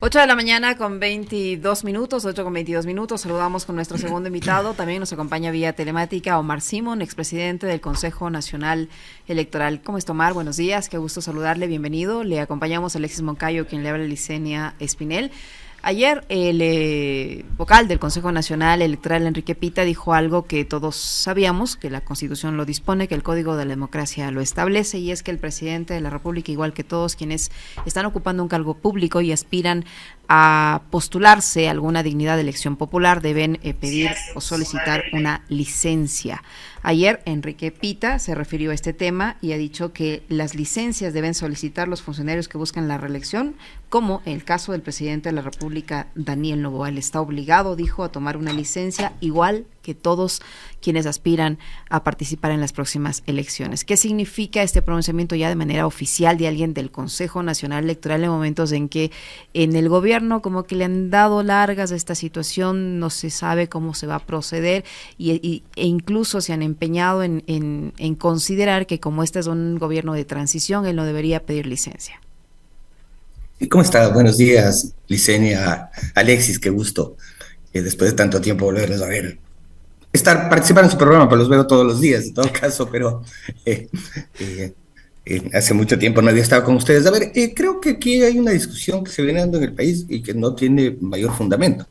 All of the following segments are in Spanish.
8 de la mañana con 22 minutos, 8 con 22 minutos. Saludamos con nuestro segundo invitado. También nos acompaña vía telemática Omar Simón, expresidente del Consejo Nacional Electoral. ¿Cómo está, Omar? Buenos días, qué gusto saludarle, bienvenido. Le acompañamos a Alexis Moncayo, quien le habla Licenia Espinel. Ayer el vocal del Consejo Nacional Electoral, Enrique Pita, dijo algo que todos sabíamos, que la Constitución lo dispone, que el Código de la Democracia lo establece, y es que el presidente de la República, igual que todos quienes están ocupando un cargo público y aspiran a postularse a alguna dignidad de elección popular, deben pedir o solicitar una licencia. Ayer Enrique Pita se refirió a este tema y ha dicho que las licencias deben solicitar los funcionarios que buscan la reelección, como en el caso del presidente de la República, Daniel Noboa. Él está obligado, dijo, a tomar una licencia igual que todos quienes aspiran a participar en las próximas elecciones. ¿Qué significa este pronunciamiento ya de manera oficial de alguien del Consejo Nacional Electoral en momentos en que en el gobierno como que le han dado largas a esta situación, no se sabe cómo se va a proceder e incluso se han empeñado en considerar que como este es un gobierno de transición, él no debería pedir licencia? ¿Cómo está? Buenos días, Licenia, Alexis, qué gusto, después de tanto tiempo volverlos a ver. Participar en su programa, pues los veo todos los días, en todo caso, pero hace mucho tiempo no había estado con ustedes. A ver, creo que aquí hay una discusión que se viene dando en el país y que no tiene mayor fundamento.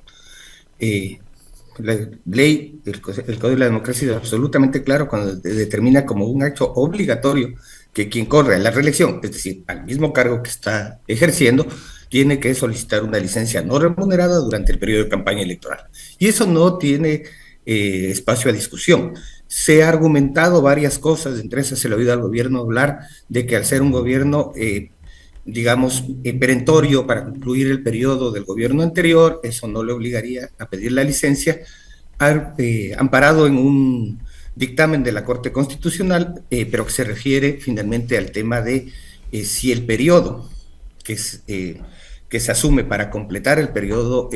La ley, el Código de la Democracia es absolutamente claro cuando determina como un acto obligatorio que quien corre a la reelección, es decir, al mismo cargo que está ejerciendo, tiene que solicitar una licencia no remunerada durante el periodo de campaña electoral. Y eso no tiene espacio a discusión. Se ha argumentado varias cosas, entre esas se le ha oído al gobierno hablar de que al ser un gobierno perentorio para concluir el periodo del gobierno anterior, eso no le obligaría a pedir la licencia, amparado en un dictamen de la Corte Constitucional, pero que se refiere finalmente al tema de si el periodo que se asume para completar el periodo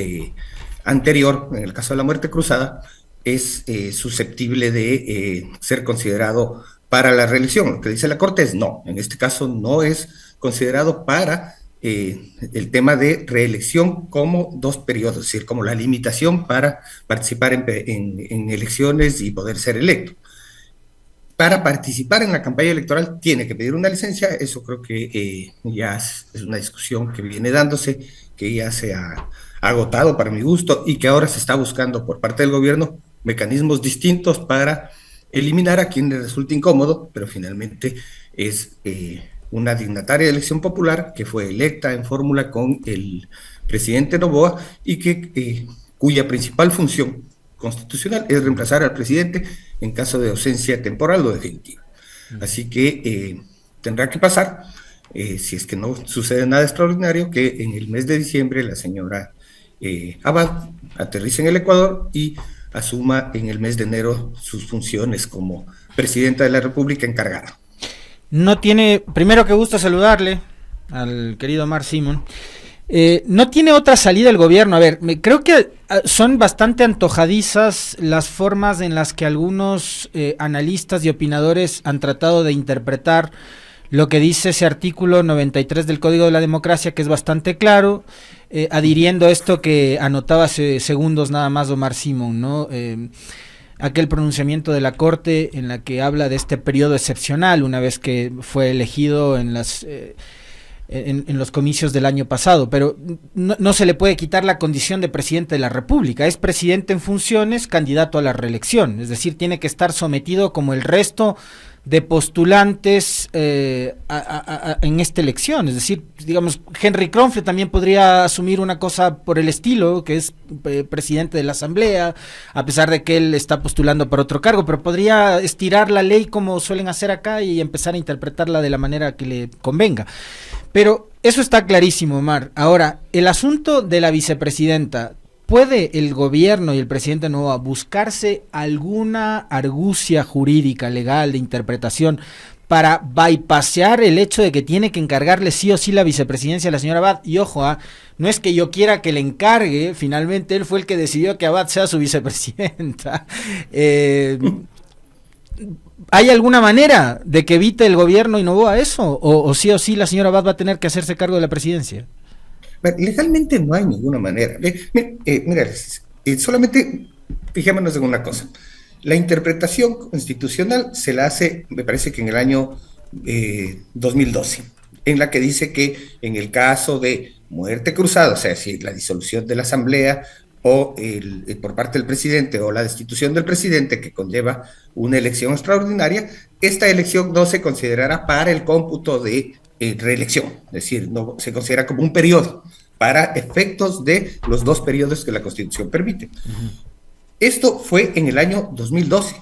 anterior, en el caso de la muerte cruzada, es susceptible de ser considerado para la reelección. Lo que dice la Corte es no, en este caso no es considerado para el tema de reelección como dos periodos, es decir, como la limitación para participar en elecciones y poder ser electo. Para participar en la campaña electoral tiene que pedir una licencia, eso creo que ya es una discusión que viene dándose, que ya se ha agotado para mi gusto y que ahora se está buscando por parte del gobierno mecanismos distintos para eliminar a quien le resulte incómodo, pero finalmente es una dignataria de elección popular que fue electa en fórmula con el presidente Noboa y cuya principal función constitucional es reemplazar al presidente en caso de ausencia temporal o definitiva. Así que tendrá que pasar, si es que no sucede nada extraordinario, que en el mes de diciembre la señora Abad aterrice en el Ecuador y asuma en el mes de enero sus funciones como presidenta de la República encargada. No tiene, primero que gusto saludarle al querido Omar Simón. No tiene otra salida el gobierno. A ver, creo que son bastante antojadizas las formas en las que algunos analistas y opinadores han tratado de interpretar lo que dice ese artículo 93 del Código de la Democracia, que es bastante claro, adhiriendo esto que anotaba hace segundos nada más Omar Simón, ¿no? Aquel pronunciamiento de la Corte en la que habla de este periodo excepcional, una vez que fue elegido en los comicios del año pasado, pero no se le puede quitar la condición de presidente de la República. Es presidente en funciones, candidato a la reelección, es decir, tiene que estar sometido como el resto de postulantes en esta elección. Es decir, digamos, Henry Kronfle también podría asumir una cosa por el estilo, que es presidente de la Asamblea, a pesar de que él está postulando para otro cargo, pero podría estirar la ley como suelen hacer acá y empezar a interpretarla de la manera que le convenga. Pero eso está clarísimo, Omar. Ahora, el asunto de la vicepresidenta, ¿puede el gobierno y el presidente Noboa buscarse alguna argucia jurídica, legal, de interpretación para bypassear el hecho de que tiene que encargarle sí o sí la vicepresidencia a la señora Abad? Y ojo, no es que yo quiera que le encargue, finalmente él fue el que decidió que Abad sea su vicepresidenta. ¿Hay alguna manera de que evite el gobierno y Noboa eso? ¿O sí la señora Abad va a tener que hacerse cargo de la presidencia? Legalmente no hay ninguna manera. Mira, solamente fijémonos en una cosa. La interpretación constitucional se la hace, me parece que en el año 2012, en la que dice que en el caso de muerte cruzada, o sea, si la disolución de la Asamblea o por parte del presidente o la destitución del presidente que conlleva una elección extraordinaria, esta elección no se considerará para el cómputo de reelección, es decir, no se considera como un periodo para efectos de los 2 periodos que la Constitución permite. Esto fue en el año 2012.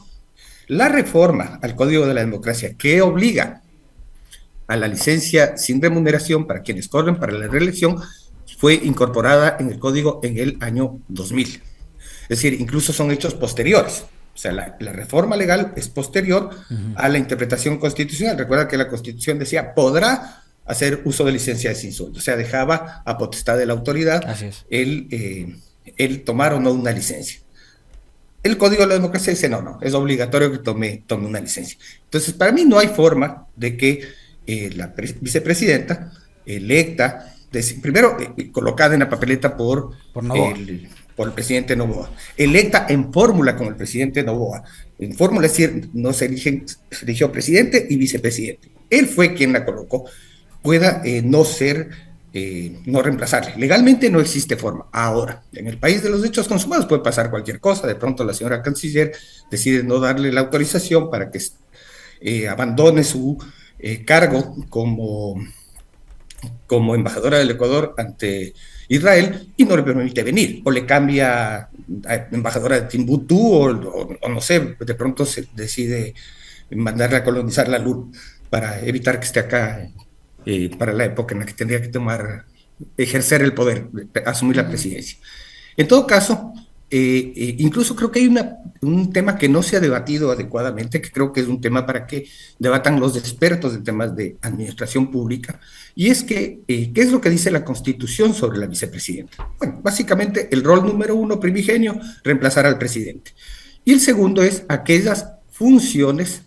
La reforma al Código de la Democracia que obliga a la licencia sin remuneración para quienes corren para la reelección fue incorporada en el Código en el año 2000. Es decir, incluso son hechos posteriores. O sea, la reforma legal es posterior a la interpretación constitucional. Recuerda que la Constitución decía, podrá hacer uso de licencia sin sueldo. O sea, dejaba a potestad de la autoridad el tomar o no una licencia. El Código de la Democracia dice, no, es obligatorio que tome una licencia. Entonces, para mí no hay forma de que la vicepresidenta electa, primero colocada en la papeleta por el presidente Noboa, electa en fórmula con el presidente Noboa. En fórmula, es decir, no se eligió presidente y vicepresidente. Él fue quien la colocó, pueda no reemplazarle. Legalmente no existe forma. Ahora, en el país de los hechos consumados puede pasar cualquier cosa. De pronto la señora canciller decide no darle la autorización para que abandone su cargo como embajadora del Ecuador ante Israel y no le permite venir, o le cambia a embajadora de Timbuktu, o no sé, de pronto se decide mandarla a colonizar la Luna para evitar que esté acá para la época en la que tendría que ejercer el poder, asumir la presidencia. En todo caso, incluso creo que hay un tema que no se ha debatido adecuadamente, que creo que es un tema para que debatan los expertos en temas de administración pública, y es que, ¿qué es lo que dice la Constitución sobre la vicepresidenta? Bueno, básicamente el rol número 1 primigenio, reemplazar al presidente. Y el segundo es aquellas funciones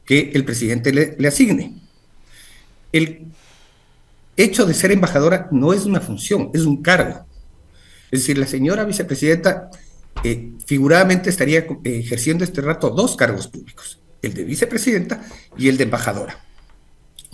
que el presidente le asigne. El hecho de ser embajadora no es una función, es un cargo. Es decir, la señora vicepresidenta figuradamente estaría ejerciendo este rato 2 cargos públicos, el de vicepresidenta y el de embajadora,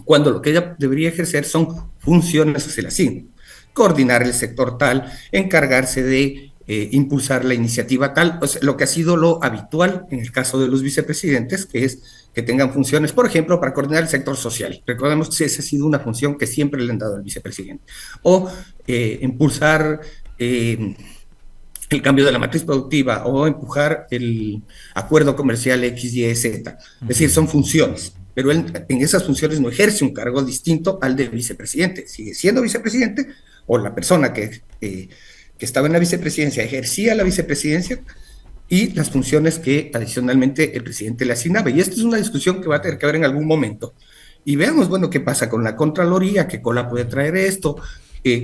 cuando lo que ella debería ejercer son funciones que se le asignan: coordinar el sector tal, encargarse de impulsar la iniciativa tal, o sea, lo que ha sido lo habitual en el caso de los vicepresidentes, que es que tengan funciones, por ejemplo, para coordinar el sector social. Recordemos que esa ha sido una función que siempre le han dado al vicepresidente. O impulsar el cambio de la matriz productiva, o empujar el acuerdo comercial X, Y, Z. Es decir, son funciones, pero él en esas funciones no ejerce un cargo distinto al de vicepresidente. Sigue siendo vicepresidente, o la persona que estaba en la vicepresidencia ejercía la vicepresidencia y las funciones que adicionalmente el presidente le asignaba. Y esta es una discusión que va a tener que haber en algún momento. Y veamos, bueno, qué pasa con la Contraloría, qué cola puede traer esto,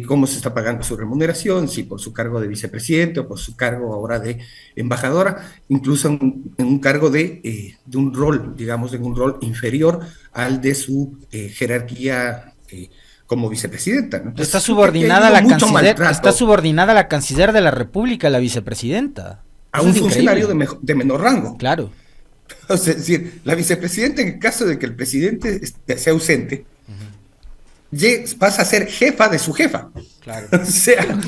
cómo se está pagando su remuneración, si por su cargo de vicepresidente o por su cargo ahora de embajadora, incluso en un cargo de un rol, digamos, en un rol inferior al de su jerarquía como vicepresidenta, ¿no? Entonces, está subordinada a la canciller de la República, la vicepresidenta. A un funcionario de menor rango. Claro. O sea, es decir, la vicepresidenta, en el caso de que el presidente sea ausente, pasa a ser jefa de su jefa. Claro. O sea,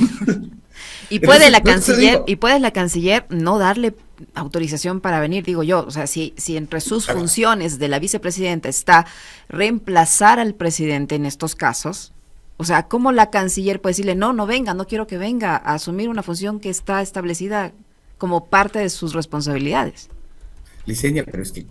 y puede la canciller no darle autorización para venir, digo yo. O sea, si entre sus funciones de la vicepresidenta está reemplazar al presidente en estos casos, o sea, ¿cómo la canciller puede decirle no venga, no quiero que venga a asumir una función que está establecida como parte de sus responsabilidades? Liceña, pero es que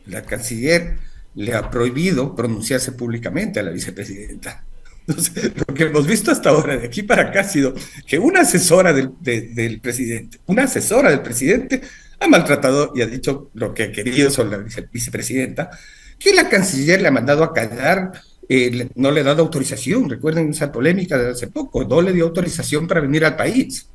la canciller le ha prohibido pronunciarse públicamente a la vicepresidenta. Entonces, lo que hemos visto hasta ahora, de aquí para acá, ha sido que una asesora del presidente, ha maltratado y ha dicho lo que ha querido sobre la vicepresidenta, que la canciller le ha mandado a callar, no le ha dado autorización. Recuerden esa polémica de hace poco, no le dio autorización para venir al país.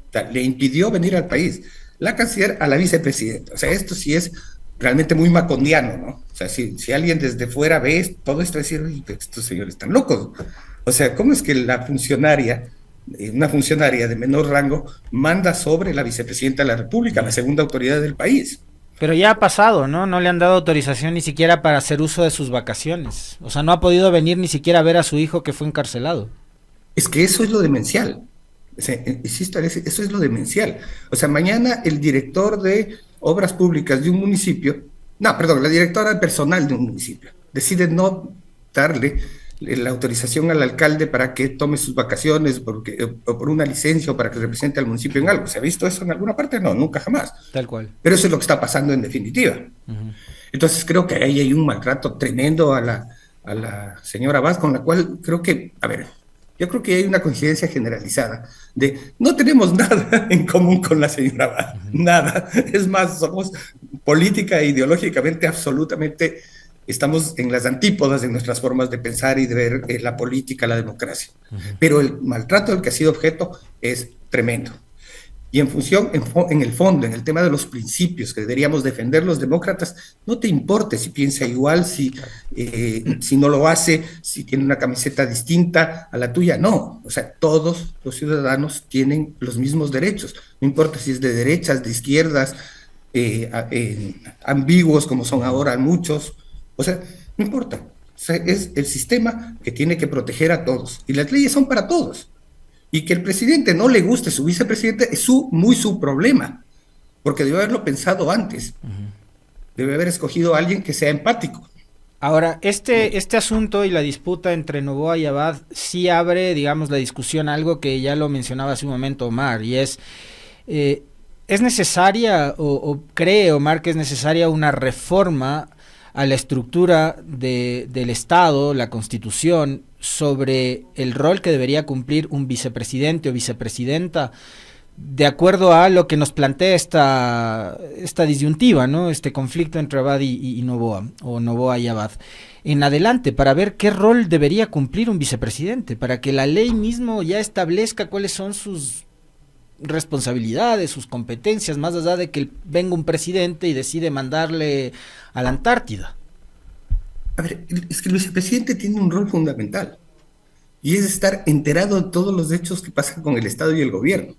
O sea, le impidió venir al país. La canciller a la vicepresidenta. O sea, esto sí es realmente muy macondiano, ¿no? O sea, si alguien desde fuera ve todo esto, decir, estos señores están locos. O sea, ¿cómo es que la funcionaria, una funcionaria de menor rango, manda sobre la vicepresidenta de la República, la segunda autoridad del país? Pero ya ha pasado, ¿no? No le han dado autorización ni siquiera para hacer uso de sus vacaciones. O sea, no ha podido venir ni siquiera a ver a su hijo que fue encarcelado. Es que eso es lo demencial. O sea, insisto, eso es lo demencial. O sea, mañana el director de obras públicas de un municipio, no, perdón, la directora de personal de un municipio, decide no darle la autorización al alcalde para que tome sus vacaciones o por una licencia o para que represente al municipio en algo. ¿Se ha visto eso en alguna parte? No, nunca jamás. Tal cual. Pero eso es lo que está pasando en definitiva. Entonces creo que ahí hay un maltrato tremendo a la señora Vaz, con la cual creo que, a ver, yo creo que hay una coincidencia generalizada de no tenemos nada en común con la señora Vaz, nada. Es más, somos política e ideológicamente absolutamente, estamos en las antípodas de nuestras formas de pensar y de ver la política, la democracia. Pero el maltrato del que ha sido objeto es tremendo. Y en función, en el fondo, en el tema de los principios que deberíamos defender los demócratas, no te importe si piensa igual, si no lo hace, si tiene una camiseta distinta a la tuya, no. O sea, todos los ciudadanos tienen los mismos derechos, no importa si es de derechas, de izquierdas, ambiguos como son ahora muchos, o sea, no importa. O sea, es el sistema que tiene que proteger a todos, y las leyes son para todos. Y que el presidente no le guste su vicepresidente es muy su problema, porque debe haberlo pensado antes. Debe haber escogido a alguien que sea empático. Ahora, este asunto y la disputa entre Noboa y Abad sí abre, digamos, la discusión a algo que ya lo mencionaba hace un momento Omar, y ¿es necesaria o cree Omar que es necesaria una reforma a la estructura del Estado, la Constitución, sobre el rol que debería cumplir un vicepresidente o vicepresidenta, de acuerdo a lo que nos plantea esta disyuntiva, ¿no? Este conflicto entre Abad y Noboa, o Noboa y Abad, en adelante, para ver qué rol debería cumplir un vicepresidente, para que la ley mismo ya establezca cuáles son sus responsabilidades, sus competencias, más allá de que venga un presidente y decide mandarle a la Antártida. A ver, es que el vicepresidente tiene un rol fundamental, y es estar enterado de todos los hechos que pasan con el Estado y el gobierno,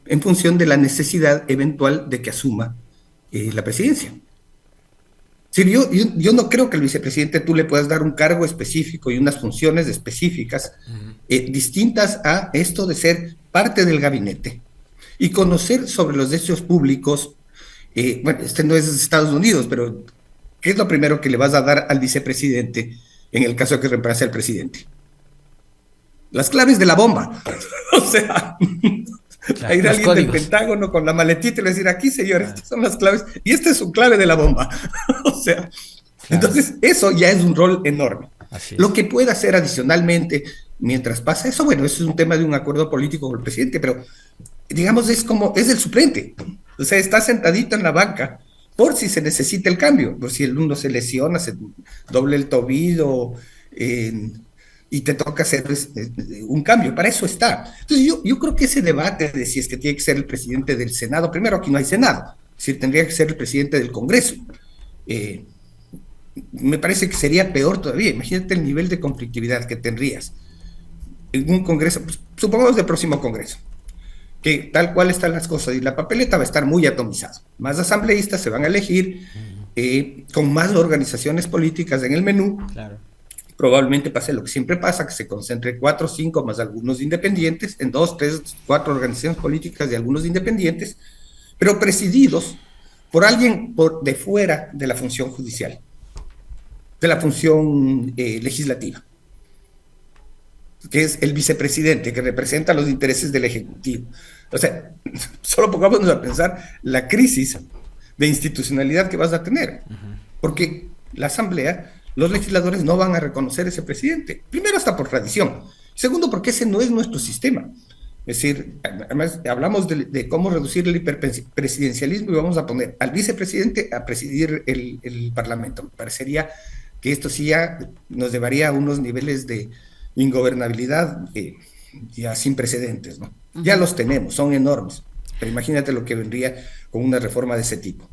en función de la necesidad eventual de que asuma la presidencia. Sí, yo no creo que al vicepresidente tú le puedas dar un cargo específico y unas funciones específicas distintas a esto de ser parte del gabinete y conocer sobre los hechos públicos. Bueno, este no es Estados Unidos, pero ¿qué es lo primero que le vas a dar al vicepresidente en el caso de que reemplace al presidente? Las claves de la bomba. O sea, a ir alguien del Pentágono con la maletita y le decir, aquí señores, estas son las claves, y esta es su clave de la bomba. O sea, entonces eso ya es un rol enorme. Lo que pueda hacer adicionalmente mientras pasa eso, bueno, eso es un tema de un acuerdo político con el presidente, pero digamos es el suplente. O sea, está sentadito en la banca por si se necesita el cambio, por si el uno se lesiona, se doble el tobillo, y te toca hacer un cambio, para eso está. Entonces yo creo que ese debate de si es que tiene que ser el presidente del Senado, primero aquí no hay Senado, es decir, tendría que ser el presidente del Congreso. Me parece que sería peor todavía. Imagínate el nivel de conflictividad que tendrías en un Congreso, pues, supongamos del próximo Congreso, que tal cual están las cosas, y la papeleta va a estar muy atomizada. Más asambleístas se van a elegir, con más organizaciones políticas en el menú. Claro. Probablemente pase lo que siempre pasa, que se concentre 4 o 5 más algunos independientes, en 2, 3, 4 organizaciones políticas de algunos independientes, pero presididos por alguien de fuera de la función judicial, de la función legislativa, que es el vicepresidente, que representa los intereses del Ejecutivo. O sea, solo pongámonos a pensar la crisis de institucionalidad que vas a tener, porque la Asamblea, los legisladores no van a reconocer ese presidente. Primero, hasta por tradición. Segundo, porque ese no es nuestro sistema. Es decir, además hablamos de cómo reducir el hiperpresidencialismo y vamos a poner al vicepresidente a presidir el Parlamento. Me parecería que esto sí ya nos llevaría a unos niveles de ingobernabilidad ya sin precedentes, ¿no? Ya los tenemos, son enormes. Pero imagínate lo que vendría con una reforma de ese tipo.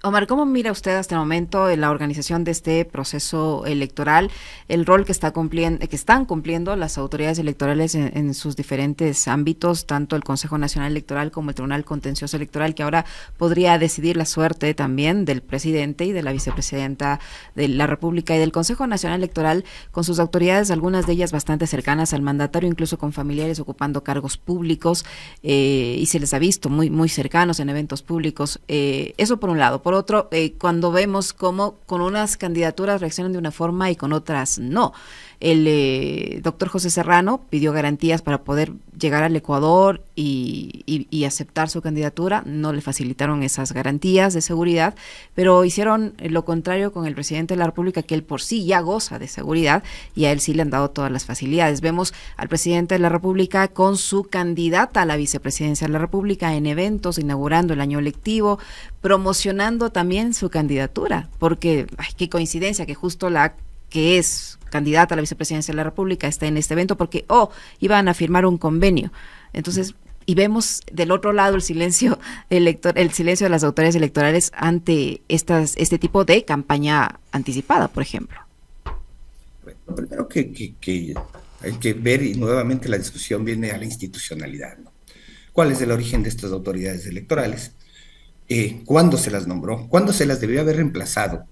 Omar, ¿cómo mira usted hasta el momento en la organización de este proceso electoral, el rol que están cumpliendo las autoridades electorales en sus diferentes ámbitos, tanto el Consejo Nacional Electoral como el Tribunal Contencioso Electoral, que ahora podría decidir la suerte también del presidente y de la vicepresidenta de la República, y del Consejo Nacional Electoral con sus autoridades, algunas de ellas bastante cercanas al mandatario, incluso con familiares ocupando cargos públicos, y se les ha visto muy cercanos en eventos públicos? Eso por un lado. Por otro, cuando vemos cómo con unas candidaturas reaccionan de una forma y con otras no. El doctor José Serrano pidió garantías para poder llegar al Ecuador y aceptar su candidatura. No le facilitaron esas garantías de seguridad, pero hicieron lo contrario con el presidente de la República, que él por sí ya goza de seguridad, y a él sí le han dado todas las facilidades. Vemos al presidente de la República con su candidata a la vicepresidencia de la República en eventos, inaugurando el año lectivo, promocionando también su candidatura, porque qué coincidencia que justo la que es candidata a la vicepresidencia de la República está en este evento, porque iban a firmar un convenio. Entonces, y vemos del otro lado el silencio el silencio de las autoridades electorales ante este tipo de campaña anticipada, por ejemplo. Bueno, primero que hay que ver, y nuevamente la discusión viene a la institucionalidad, ¿no? ¿Cuál es el origen de estas autoridades electorales? ¿Cuándo se las nombró? ¿Cuándo se las debió haber reemplazado?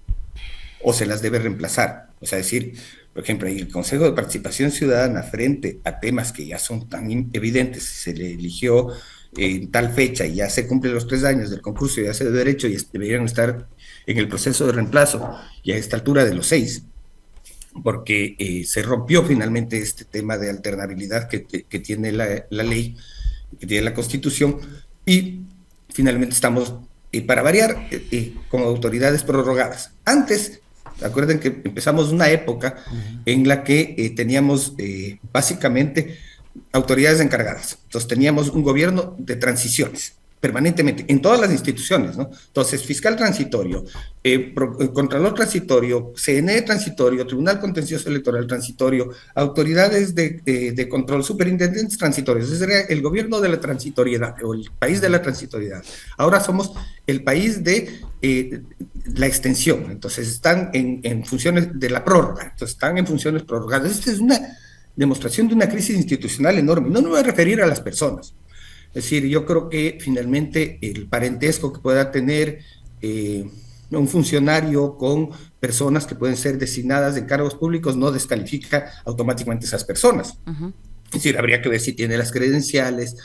¿O se las debe reemplazar? O sea, decir, por ejemplo, en el Consejo de Participación Ciudadana, frente a temas que ya son tan evidentes, se le eligió en tal fecha y ya se cumplen los 3 años del concurso y ya se de derecho y deberían estar en el proceso de reemplazo y a esta altura de los 6, porque se rompió finalmente este tema de alternabilidad que tiene la ley, que tiene la Constitución, y finalmente estamos, para variar, con autoridades prorrogadas. Antes, acuerden que empezamos una época en la que teníamos básicamente autoridades encargadas. Entonces teníamos un gobierno de transiciones permanentemente en todas las instituciones, ¿no? Entonces, fiscal transitorio, contralor transitorio, CNE transitorio, Tribunal Contencioso Electoral transitorio, autoridades de control, superintendentes transitorios. Ese era el gobierno de la transitoriedad, o el país de la transitoriedad. Ahora somos el país de la extensión. Entonces, están en funciones de la prórroga. Entonces, están en funciones prorrogadas. Esta es una demostración de una crisis institucional enorme. No me voy a referir a las personas. Es decir, yo creo que finalmente el parentesco que pueda tener un funcionario con personas que pueden ser designadas en cargos públicos no descalifica automáticamente a esas personas. Es decir, habría que ver si tiene las credenciales,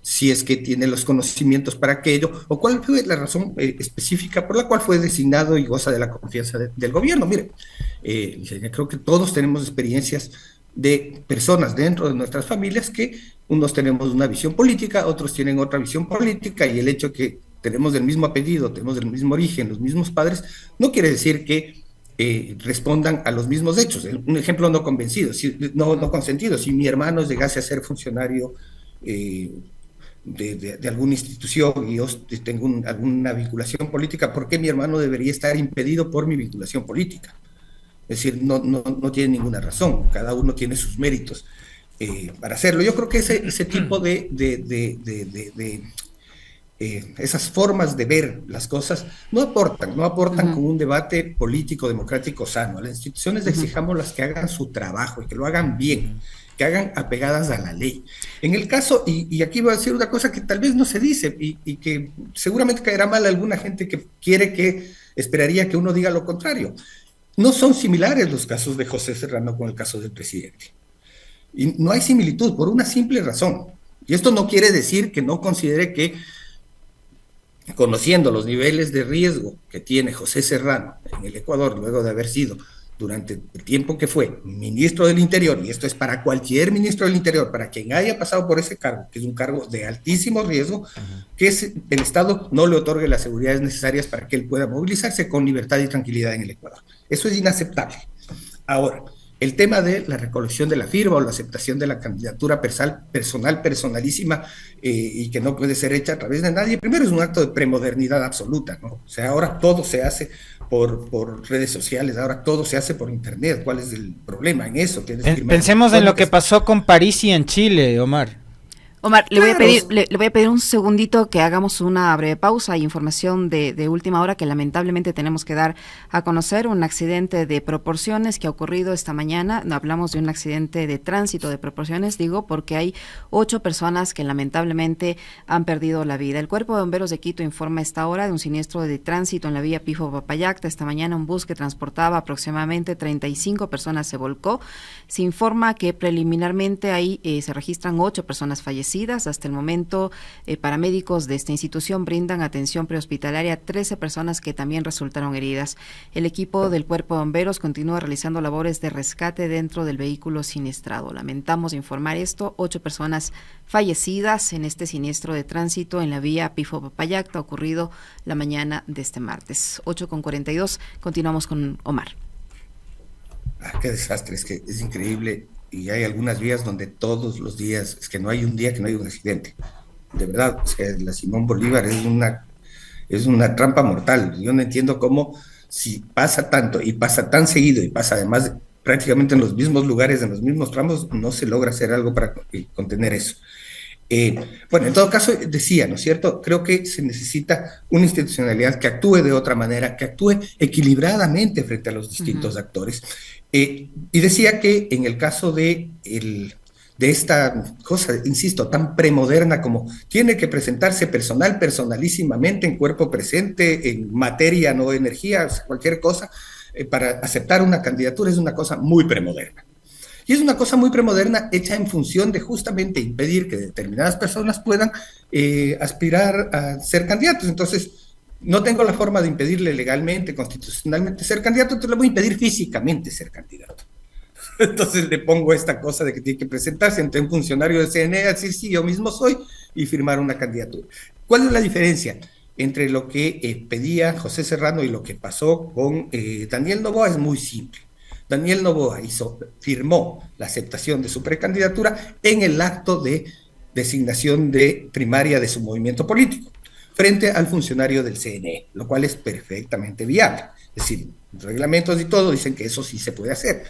si es que tiene los conocimientos para aquello, o cuál fue la razón específica por la cual fue designado y goza de la confianza del gobierno. Mire, creo que todos tenemos experiencias de personas dentro de nuestras familias que unos tenemos una visión política, otros tienen otra visión política, y el hecho que tenemos el mismo apellido, tenemos el mismo origen, los mismos padres, no quiere decir que respondan a los mismos hechos. Un ejemplo no convencido, no consentido. Si mi hermano llegase a ser funcionario de alguna institución y yo tengo alguna vinculación política, ¿por qué mi hermano debería estar impedido por mi vinculación política? Es decir, no tiene ninguna razón, cada uno tiene sus méritos para hacerlo. Yo creo que ese tipo de esas formas de ver las cosas no aportan con un debate político, democrático sano. A las instituciones exijamos las que hagan su trabajo y que lo hagan bien, que hagan apegadas a la ley. En el caso, y aquí voy a decir una cosa que tal vez no se dice y que seguramente caerá mal a alguna gente que esperaría que uno diga lo contrario. No son similares los casos de José Serrano con el caso del presidente. Y no hay similitud por una simple razón. Y esto no quiere decir que no considere que, conociendo los niveles de riesgo que tiene José Serrano en el Ecuador, luego de haber sido, durante el tiempo que fue ministro del Interior, y esto es para cualquier ministro del Interior, para quien haya pasado por ese cargo, que es un cargo de altísimo riesgo, que el Estado no le otorgue las seguridades necesarias para que él pueda movilizarse con libertad y tranquilidad en el Ecuador. Eso es inaceptable. Ahora, el tema de la recolección de la firma o la aceptación de la candidatura personalísima y que no puede ser hecha a través de nadie, primero es un acto de premodernidad absoluta, ¿no? O sea, ahora todo se hace por redes sociales, ahora todo se hace por internet. ¿Cuál es el problema en eso? Pensemos en lo que pasó con París y en Chile, Omar. Omar, le Claro. voy a pedir un segundito que hagamos una breve pausa. Hay información de última hora que lamentablemente tenemos que dar a conocer. Un accidente de proporciones que ha ocurrido esta mañana. No hablamos de un accidente de tránsito de proporciones, digo, porque hay 8 personas que lamentablemente han perdido la vida. El Cuerpo de Bomberos de Quito informa a esta hora de un siniestro de tránsito en la vía Pifo-Papayacta. Esta mañana un bus que transportaba aproximadamente 35 personas se volcó. Se informa que preliminarmente ahí se registran 8 personas fallecidas. Hasta el momento, paramédicos de esta institución brindan atención prehospitalaria a 13 personas que también resultaron heridas. El equipo del Cuerpo de Bomberos continúa realizando labores de rescate dentro del vehículo siniestrado. Lamentamos informar esto, 8 personas fallecidas en este siniestro de tránsito en la vía Pifo-Papayacta ocurrido la mañana de este martes. 8:42, continuamos con Omar. Qué desastre, es que es increíble. Y hay algunas vías donde todos los días, es que no hay un día que no haya un accidente. De verdad, o sea, la Simón Bolívar es una trampa mortal. Yo no entiendo cómo, si pasa tanto y pasa tan seguido y pasa además prácticamente en los mismos lugares, en los mismos tramos, no se logra hacer algo para contener eso. Bueno, en todo caso, decía, ¿no es cierto? Creo que se necesita una institucionalidad que actúe de otra manera, que actúe equilibradamente frente a los distintos actores. Y decía que en el caso de esta cosa, insisto, tan premoderna como tiene que presentarse personalísimamente, en cuerpo presente, en materia, no energía, o sea, cualquier cosa, para aceptar una candidatura es una cosa muy premoderna. Y es una cosa muy premoderna hecha en función de justamente impedir que determinadas personas puedan aspirar a ser candidatos. Entonces, no tengo la forma de impedirle legalmente, constitucionalmente ser candidato, entonces le voy a impedir físicamente ser candidato. Entonces le pongo esta cosa de que tiene que presentarse ante un funcionario del CNE, decir sí, yo mismo soy, y firmar una candidatura. ¿Cuál es la diferencia entre lo que pedía José Serrano y lo que pasó con Daniel Noboa? Es muy simple. Daniel Noboa firmó la aceptación de su precandidatura en el acto de designación de primaria de su movimiento político, frente al funcionario del CNE, lo cual es perfectamente viable. Es decir, los reglamentos y todo dicen que eso sí se puede hacer.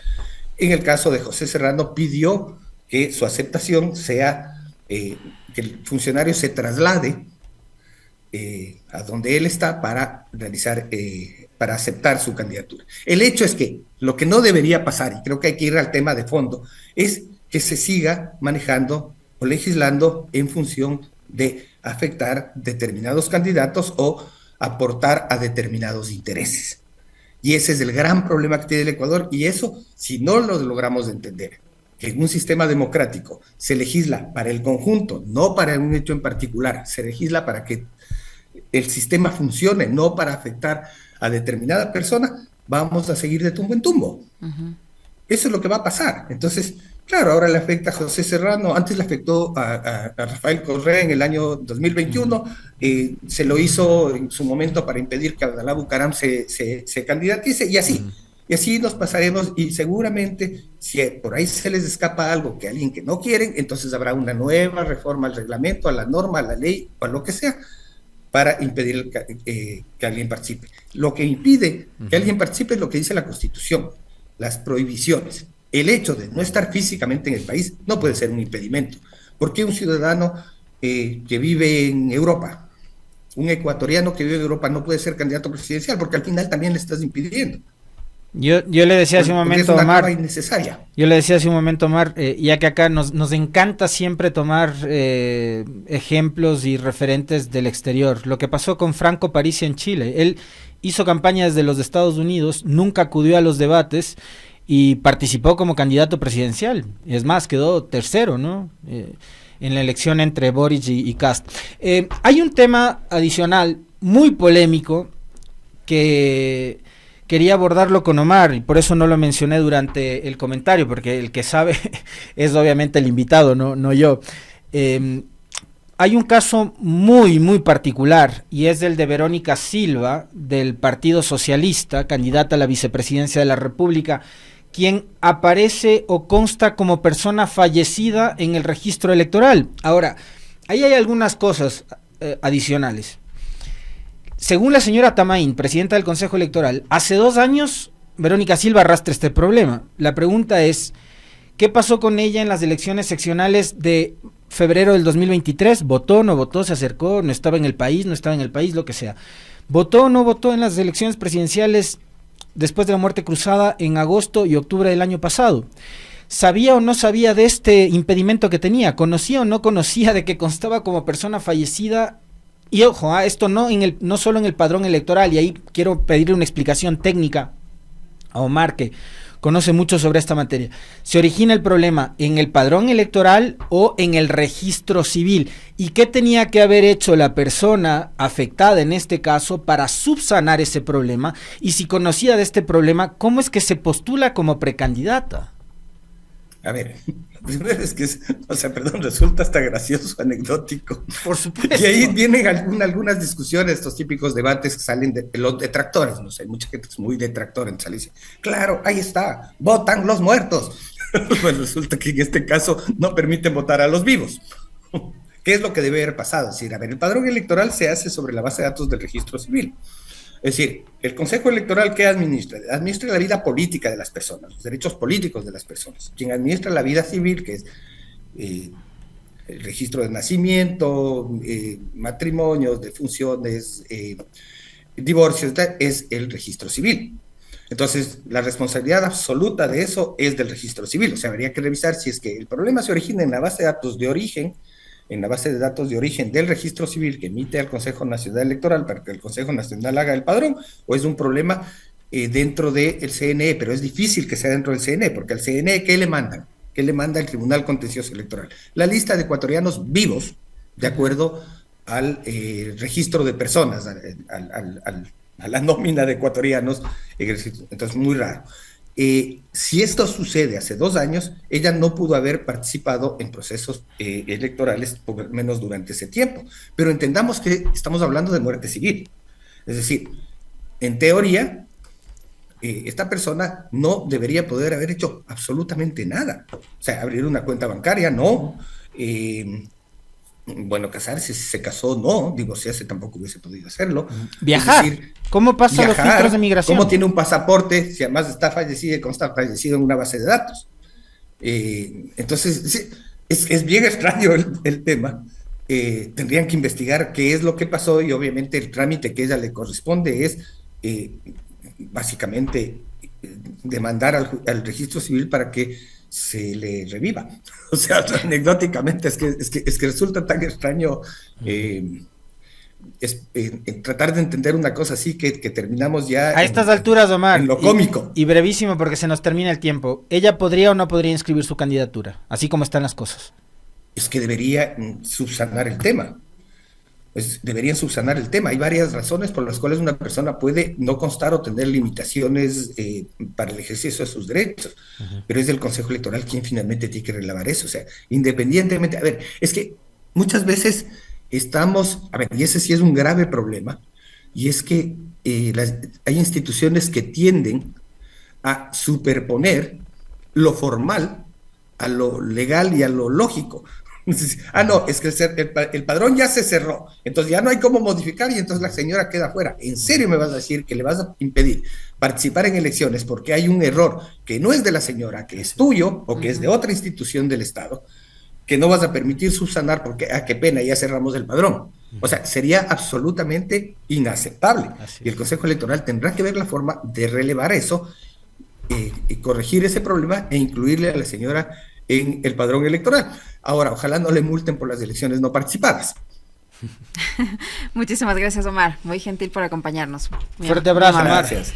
En el caso de José Serrano, pidió que su aceptación sea, que el funcionario se traslade a donde él está para realizar, para aceptar su candidatura. El hecho es que lo que no debería pasar, y creo que hay que ir al tema de fondo, es que se siga manejando o legislando en función de afectar determinados candidatos o aportar a determinados intereses. Y ese es el gran problema que tiene el Ecuador, y eso, si no lo logramos entender, que en un sistema democrático se legisla para el conjunto, no para un hecho en particular, se legisla para que el sistema funcione, no para afectar a determinada persona, vamos a seguir de tumbo en tumbo. Eso es lo que va a pasar. Entonces, claro, ahora le afecta a José Serrano, antes le afectó a Rafael Correa en el año 2021, se lo hizo en su momento para impedir que Abdalá Bucaram se candidatice, y así. Y así nos pasaremos, y seguramente si por ahí se les escapa algo que alguien que no quieren, entonces habrá una nueva reforma al reglamento, a la norma, a la ley, o a lo que sea, para impedir que alguien participe. Lo que impide que alguien participe es lo que dice la Constitución, las prohibiciones. El hecho de no estar físicamente en el país no puede ser un impedimento. ¿Por qué un ciudadano que vive en Europa, un ecuatoriano que vive en Europa no puede ser candidato presidencial? Porque al final también le estás impidiendo. Yo le decía hace un momento, Omar, yo le decía hace un momento, Omar, ya que acá nos encanta siempre tomar ejemplos y referentes del exterior. Lo que pasó con Franco Parisi en Chile, él hizo campaña desde los Estados Unidos, nunca acudió a los debates y participó como candidato presidencial. Es más, quedó tercero, ¿no? En la elección entre Boric y Kast. Hay un tema adicional muy polémico que quería abordarlo con Omar, y por eso no lo mencioné durante el comentario, porque el que sabe es obviamente el invitado, no yo. Hay un caso muy particular, y es el de Verónica Silva, del Partido Socialista, candidata a la vicepresidencia de la República, quien aparece o consta como persona fallecida en el registro electoral. Ahora, ahí hay algunas cosas adicionales. Según la señora Tamain, presidenta del Consejo Electoral, hace 2 años Verónica Silva arrastra este problema. La pregunta es, ¿qué pasó con ella en las elecciones seccionales de febrero del 2023, votó, no votó, se acercó, no estaba en el país, no estaba en el país, lo que sea. Votó o no votó en las elecciones presidenciales después de la muerte cruzada en agosto y octubre del año pasado. ¿Sabía o no sabía de este impedimento que tenía? ¿Conocía o no conocía de que constaba como persona fallecida? Y ojo, esto no solo en el padrón electoral, y ahí quiero pedirle una explicación técnica a Omar, que conoce mucho sobre esta materia. ¿Se origina el problema en el padrón electoral o en el registro civil? ¿Y qué tenía que haber hecho la persona afectada en este caso para subsanar ese problema? Y si conocía de este problema, ¿cómo es que se postula como precandidata? A ver, lo primero es que, resulta hasta gracioso, anecdótico. Por supuesto. Y ahí vienen algunas discusiones, estos típicos debates que salen de los detractores, no sé, mucha gente es muy detractora, entonces dice, claro, ahí está, votan los muertos. Pues resulta que en este caso no permiten votar a los vivos. ¿Qué es lo que debe haber pasado? Es decir, a ver, el padrón electoral se hace sobre la base de datos del registro civil. Es decir, el Consejo Electoral, ¿qué administra? Administra la vida política de las personas, los derechos políticos de las personas. Quien administra la vida civil, que es el registro de nacimiento, matrimonios, defunciones, divorcios, es el registro civil. Entonces, la responsabilidad absoluta de eso es del registro civil. O sea, habría que revisar si es que el problema se origina en la base de datos de origen, en la base de datos de origen del registro civil que emite al Consejo Nacional Electoral para que el Consejo Nacional haga el padrón, o es un problema dentro del CNE, pero es difícil que sea dentro del CNE, porque al CNE, ¿qué le mandan? ¿Qué le manda el Tribunal Contencioso Electoral? La lista de ecuatorianos vivos, de acuerdo al registro de personas, a la nómina de ecuatorianos, entonces muy raro. Si esto sucede hace 2 años, ella no pudo haber participado en procesos electorales, por lo menos durante ese tiempo. Pero entendamos que estamos hablando de muerte civil. Es decir, en teoría, esta persona no debería poder haber hecho absolutamente nada. O sea, abrir una cuenta bancaria, no. Bueno, casarse, si se casó, no, divorciarse tampoco hubiese podido hacerlo. Viajar, es decir, ¿cómo pasa los filtros de migración? ¿Cómo tiene un pasaporte si además está fallecido y consta fallecido en una base de datos? Entonces, sí, es bien extraño el tema. Tendrían que investigar qué es lo que pasó y obviamente el trámite que a ella le corresponde es básicamente demandar al registro civil para que se le reviva. O sea, anecdóticamente es que resulta tan extraño tratar de entender una cosa así que terminamos ya a estas alturas, Omar, en lo cómico. Y brevísimo porque se nos termina el tiempo. ¿Ella podría o no podría inscribir su candidatura, así como están las cosas? Es que debería subsanar el tema. Deberían subsanar el tema. Hay varias razones por las cuales una persona puede no constar o tener limitaciones para el ejercicio de sus derechos, pero es el Consejo Electoral quien finalmente tiene que relevar eso. O sea, independientemente, a ver, es que muchas veces y ese sí es un grave problema, y es que hay instituciones que tienden a superponer lo formal a lo legal y a lo lógico. No, es que el padrón ya se cerró, entonces ya no hay cómo modificar y entonces la señora queda fuera. ¿En serio me vas a decir que le vas a impedir participar en elecciones porque hay un error que no es de la señora, que es tuyo o que es de otra institución del Estado, que no vas a permitir subsanar porque, qué pena, ya cerramos el padrón? O sea, sería absolutamente inaceptable. Y el Consejo Electoral tendrá que ver la forma de relevar eso y corregir ese problema e incluirle a la señora en el padrón electoral. Ahora, ojalá no le multen por las elecciones no participadas. Muchísimas gracias, Omar. Muy gentil por acompañarnos. Fuerte abrazo, Omar. Gracias.